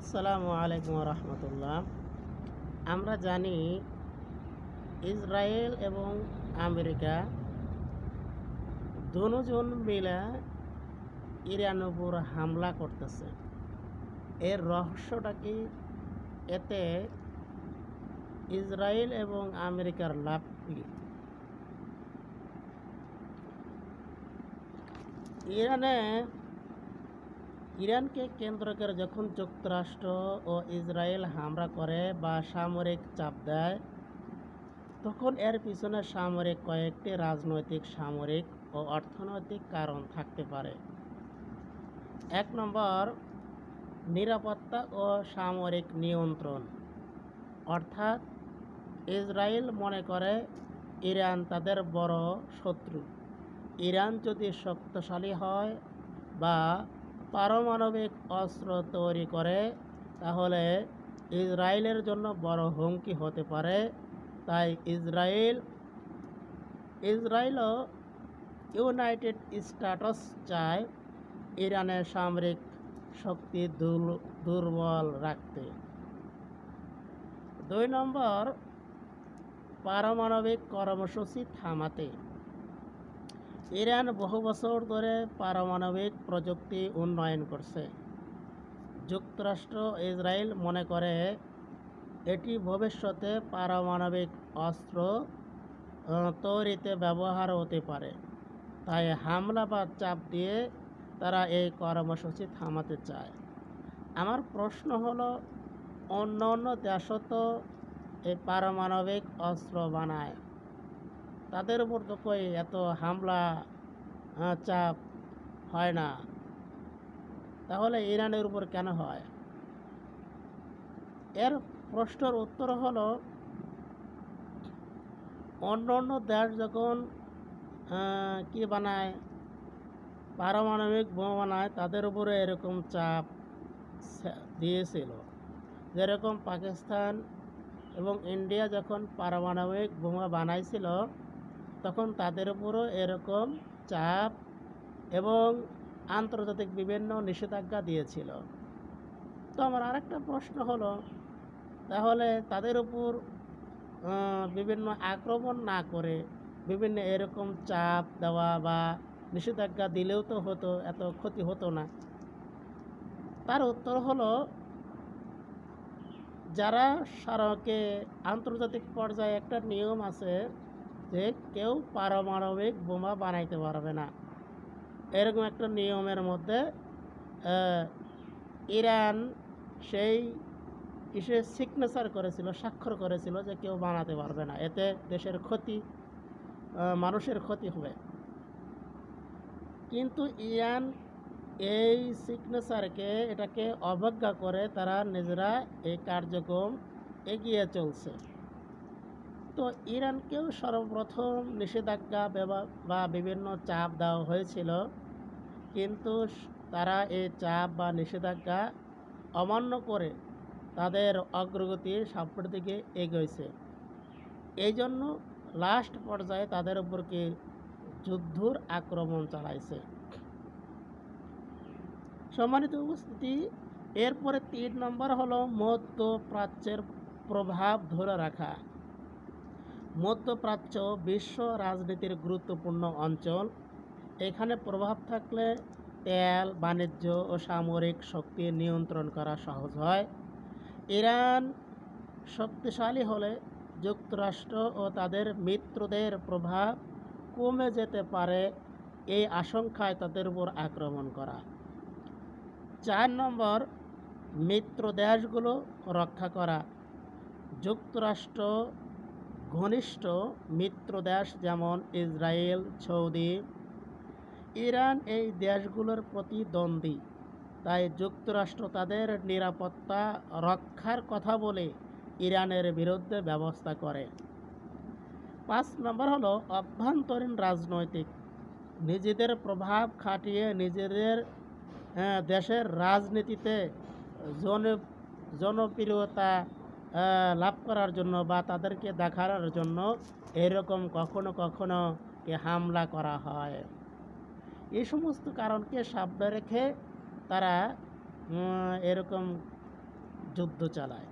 আসসালামু আলাইকুম রহমতুল্লাহ। আমরা জানি ইসরায়েল এবং আমেরিকা দুজন মিলে ইরানের উপর হামলা করতেছে। এর রহস্যটা কি? এতে ইসরায়েল এবং আমেরিকার লাভ কি? ইরানকে কেন্দ্র করে যখন যুক্তরাষ্ট্র ও ইসরায়েল হামলা করে বা সামরিক চাপ দেয়, তখন এর পিছনে কয়েকটি রাজনৈতিক, সামরিক ও অর্থনৈতিক কারণ থাকতে পারে। ১ নম্বর, নিরাপত্তা ও সামরিক নিয়ন্ত্রণ। অর্থাৎ ইসরায়েল মনে করে ইরান তাদের বড় শত্রু। ইরান যদি শক্তিশালী হয় বা পারমাণবিক অস্ত্র তৈরি করে, তাহলে ইসরায়েলের জন্য বড় হুমকি হতে পারে। তাই ইসরায়েলও ইউনাইটেড স্টেটস চায় ইরানের সামরিক শক্তি দুর্বল রাখতে। ২ নম্বর, পারমাণবিক কর্মসূচি থামাতে। ইরান বহু বছর ধরে পারমাণবিক প্রযুক্তি উন্নয়ন করছে। যুক্তরাষ্ট্র ইসরায়েল মনে করে এটি ভবিষ্যতে পারমাণবিক অস্ত্র তৈরিতে ব্যবহার হতে পারে। তাই হামলা বা চাপ দিয়ে তারা এই কর্মসূচি থামাতে চায়। আমার প্রশ্ন হলো, অন্য অন্য দেশও তো এই পারমাণবিক অস্ত্র বানায়, তাদের উপর তো কই এত হামলা চাপ হয় না, তাহলে ইরানের উপর কেন হয়? এর প্রশ্নের উত্তর হলো, অন্য অন্য দেশ যখন কি বানায়, পারমাণবিক বোমা বানায়, তাদের উপরে এরকম চাপ দিয়েছিল। যেরকম পাকিস্তান এবং ইন্ডিয়া যখন পারমাণবিক বোমা বানাইছিল, তখন তাদের উপরও এরকম চাপ এবং আন্তর্জাতিক বিভিন্ন নিষেধাজ্ঞা দিয়েছিল। তো আমার আরেকটা প্রশ্ন হলো, তাহলে তাদের উপর বিভিন্ন আক্রমণ না করে বিভিন্ন এরকম চাপ দেওয়া বা নিষেধাজ্ঞা দিলেও তো হতো, এত ক্ষতি হতো না। তার উত্তর হলো, যারা সারাকে আন্তর্জাতিক পর্যায়ে একটা নিয়ম আছে যে কেউ পারমাণবিক বোমা বানাইতে পারবে না। এরকম একটা নিয়মের মধ্যে ইরান সেই সিগনেচার করেছিল, স্বাক্ষর করেছিল যে কেউ বানাতে পারবে না, এতে দেশের ক্ষতি, মানুষের ক্ষতি হবে। কিন্তু ইরান এই সিগনেচারকে, এটাকে অবজ্ঞা করে তারা নিজেরা এই কার্যক্রম এগিয়ে চলছে। তো ইরানকেও সর্বপ্রথম নিষেধাজ্ঞা বা বিভিন্ন চাপ দেওয়া হয়েছিল, কিন্তু তারা এই চাপ বা নিষেধাজ্ঞা অমান্য করে তাদের অগ্রগতি সামনের দিকে এগোইছে। এই জন্য লাস্ট পর্যায়ে তাদের উপর কি যুদ্ধর আক্রমণ চালাইছে। সম্মানিত উপস্থিতি, এরপরে ৩ নম্বর হলো মধ্যপ্রাচ্যের প্রভাব ধরে রাখা। মধ্যপ্রাচ্য বিশ্ব রাজনীতির গুরুত্বপূর্ণ অঞ্চল। এখানে প্রভাব থাকলে তেল, বাণিজ্য ও সামরিক শক্তি নিয়ন্ত্রণ করা সহজ হয়। ইরান শক্তিশালী হলে যুক্তরাষ্ট্র ও তাদের মিত্রদের প্রভাব কমে যেতে পারে, এই আশঙ্কায় তাদের উপর আক্রমণ করা। ৪ নম্বর, মিত্র দেশগুলো রক্ষা করা। যুক্তরাষ্ট্র ঘনিষ্ঠ মিত্র দেশ যেমন ইসরায়েল, সৌদি, ইরান এই দেশগুলোর প্রতিদ্বন্দ্বী। তাই যুক্তরাষ্ট্র তাদের নিরাপত্তা রক্ষার কথা বলে ইরানের বিরুদ্ধে ব্যবস্থা করে। ৫ নম্বর হলো অভ্যন্তরীণ রাজনৈতিক। নিজেদের প্রভাব খাটিয়ে নিজেদের দেশের রাজনীতিতে জনপ্রিয়তা লাভ করার জন্য বা তাদেরকে দেখানোর জন্য এরকম কখনো কখনো হামলা করা হয়। এই সমস্ত কারণকে সামনে রেখে তারা এরকম যুদ্ধ চালায়।